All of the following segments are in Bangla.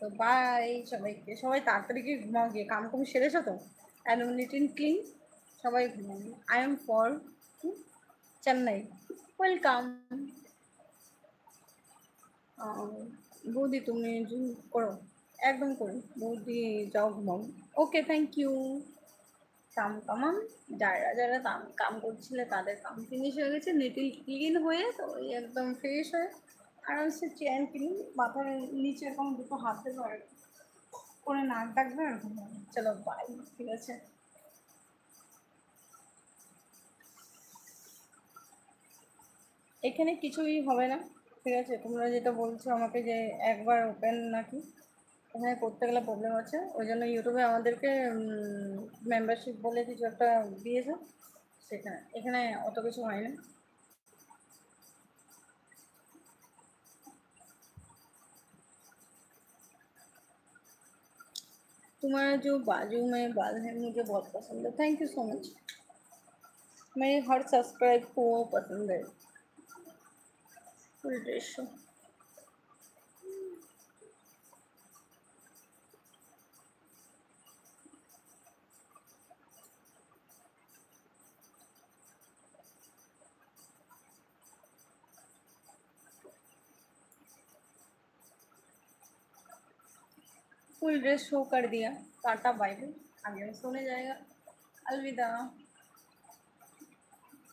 তো বাই সবাইকে। সবাই তাড়াতাড়ি গিয়ে ঘুমাও গিয়ে, কাম কুম সেরেছো তো? অ্যান্ড নিট এন্ড ক্লিন, সবাই ঘুমাও। I am for Chennai, welcome. বৌদি তুমি করো, একদম করো বৌদি, যাও ঘুমাও। ওকে, থ্যাংক ইউ। কাম কামাম, যারা যারা কাম করছিলে তাদের কাম ফিনিশ হয়ে গেছে, লিটিল ক্লিন হয়ে, তো ওই একদম ফ্রেশ হয়ে আরামসে চেয়ার ক্লিন, মাথার নিচে এরকম দুটো হাত দেবো আর করে নাক ডাকবে আর ঘুমাবে। চলো বাই, ঠিক আছে। এখানে কিছুই হবে না, ঠিক আছে। তোমরা যেটা বলছো আমাকে যে একবার ওপেন নাকি, এখানে করতে গেলে প্রবলেম আছে, ওই জন্য ইউটিউবে আমাদেরকে মেম্বারশিপ বলে কিছু একটা দিয়েছে, সেখানে এখানে অত কিছু হয় না। तुम्हारा जो बाजू में बाल है मुझे बहुत पसंद है, थैंक यू सो मच। मेरे हर सब्सक्राइब को पसंद है। Full dress show, full dress show कर दिया। टाटा बाय बाय, आगे सोने जाएगा। अलविदा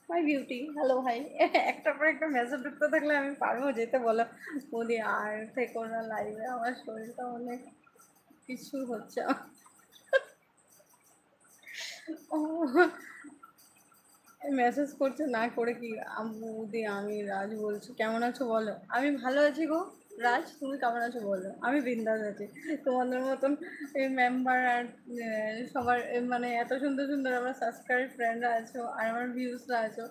মাই বিউটি, হ্যালো ভাই। একটার পর একটা মেসেজ ঢুকতে থাকলে আমি পারবো যেতে, বলো মোদি আর থেকো না লাইভে, আমার শরীরটা অনেক কিছু হচ্ছে। ও মেসেজ করছে না করে কি, বৌদি আমি রাজ বলছি, কেমন আছো বলো? আমি ভালো আছি গো রাজ, তুমি কেমন আছো বলো? আমি বিন্দাস আছি। তোমাদের মতন এই মেম্বার আর সবার মানে এত সুন্দর সুন্দর আমার সাবস্ক্রাইব ফ্রেন্ডরা আছো, আর আমার ভিউজরা আছো,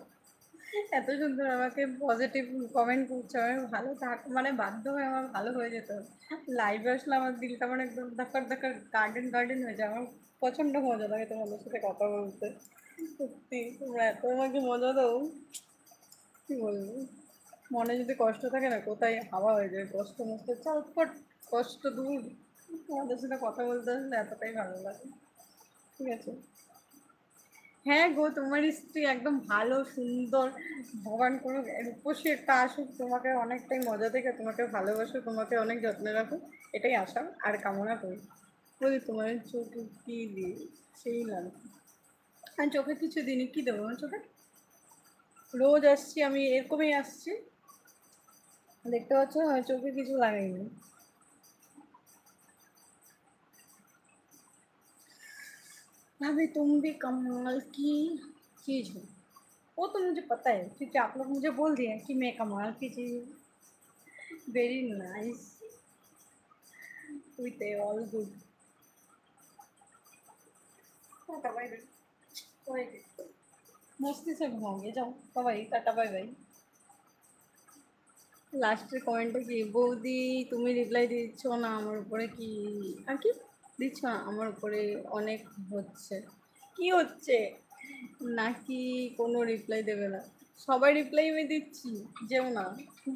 এত সুন্দর আমাকে পজিটিভ কমেন্ট করছে, আমি ভালো থাক মানে বাধ্য হয়ে আমার ভালো হয়ে যেত। লাইভে আসলে আমার দিলটা মানে একদম ধাক্কার ধাক্কার গার্ডেন গার্ডেন হয়ে যায়। আমার প্রচণ্ড মজা লাগে তোমাদের সাথে কথা বলতে, সত্যি তোমরা এত আমাকে মজা দাও, কী বলবো। মনে যদি কষ্ট থাকে না, কোথায় হাওয়া হয়ে যায়, কষ্ট মস্ত চটপট, কষ্ট দূর। তোমাদের সাথে কথা বলতে আসলে এতটাই ভালো লাগে, ঠিক আছে। হ্যাঁ গো, তোমার স্ত্রী একদম ভালো সুন্দর, ভগবান করুক রূপসী একটা আসুক, তোমাকে অনেকটাই মজা দেখে, তোমাকে ভালোবাসো, তোমাকে অনেক যত্নে রাখো, এটাই আশা আর কামনা করি। বলি তোমার চোখে কী দিই, সেই লাগে। আর চোখে কিছু দিনই, কী দেবো আমার চোখে? রোজ আসছি আমি, এরকমই আসছি, দেখতে পাচ্ছ চোখে কিছু লাগাইনি। भाभी तुम भी कमाल की चीज़ हो, वो तो मुझे पता है क्योंकि आप लोग मुझे बोल दिए कि मैं कमाल की चीज़ हूँ। Very nice, with all good. Tata bye bye, मस्ती से घुमाओगे, जाओ बाय, टाटा बाय बाय। লাস্টের কমেন্টটা কি, বৌদি তুমি রিপ্লাই দিচ্ছ না আমার উপরে, কি আর কি দিচ্ছ না আমার উপরে, অনেক হচ্ছে, কি হচ্ছে নাকি কোনো রিপ্লাই দেবে না? সবাই রিপ্লাই আমি দিচ্ছি, যেও না,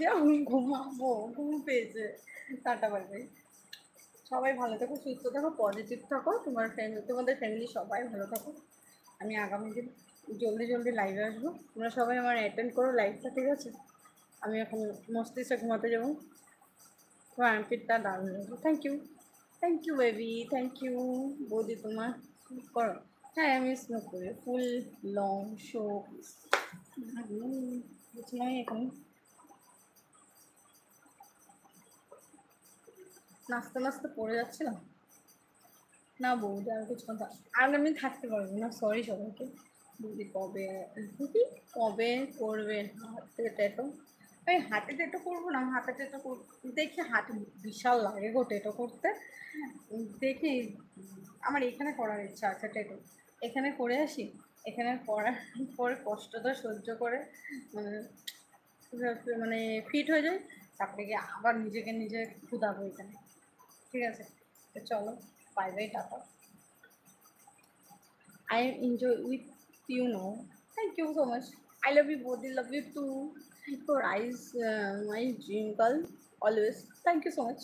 যাও ঘুমাবো, ঘুম পেয়েছে। টাটা বাই বাই, সবাই ভালো থাকো, সুস্থ থাকো, পজিটিভ থাকো, তোমাদের ফ্যামিলি সবাই ভালো থাকো। আমি আগামী দিন জলদি জলদি লাইভে আসবো, তোমরা সবাই আমার অ্যাটেন্ড করো লাইভটা, ঠিক আছে। আমি এখন মস্তিষ্কে ঘুমাতে যাবো, তোমার আর্মপিটটা দারুণ লাগবে। Thank you baby, thank you. বৌদি তোমার করো? হ্যাঁ আমি স্মোক করি, ফুল লং শো। কিছু নয় এখন, নাচতে নাচতে পড়ে যাচ্ছিলাম না বৌদি, আর কিছু কথা, আর আমি থাকতে পারবো না, সরি সবাইকে। বৌদি কবে, দিদি কবে করবে হাতে ট্যাটো? আমি হাতে ট্যাটো করবো না, হাতে ট্যাটো দেখি, হাতে বিশাল লাগে গো ট্যাটো করতে, দেখি। আমার এখানে করার ইচ্ছা আছে ট্যাটো, এখানে করে আসি, এখানে করার পরে কষ্টটা সহ্য করে মানে মানে ফিট হয়ে যায়, তারপরে গিয়ে আবার নিজেকে নিজে ক্ষুদাবো এখানে, ঠিক আছে। তো চলো, bye bye, tata. I enjoy with you now. Thank you so much. I love you both. I love you too. Your eyes, my dream girl, always. Thank you so much.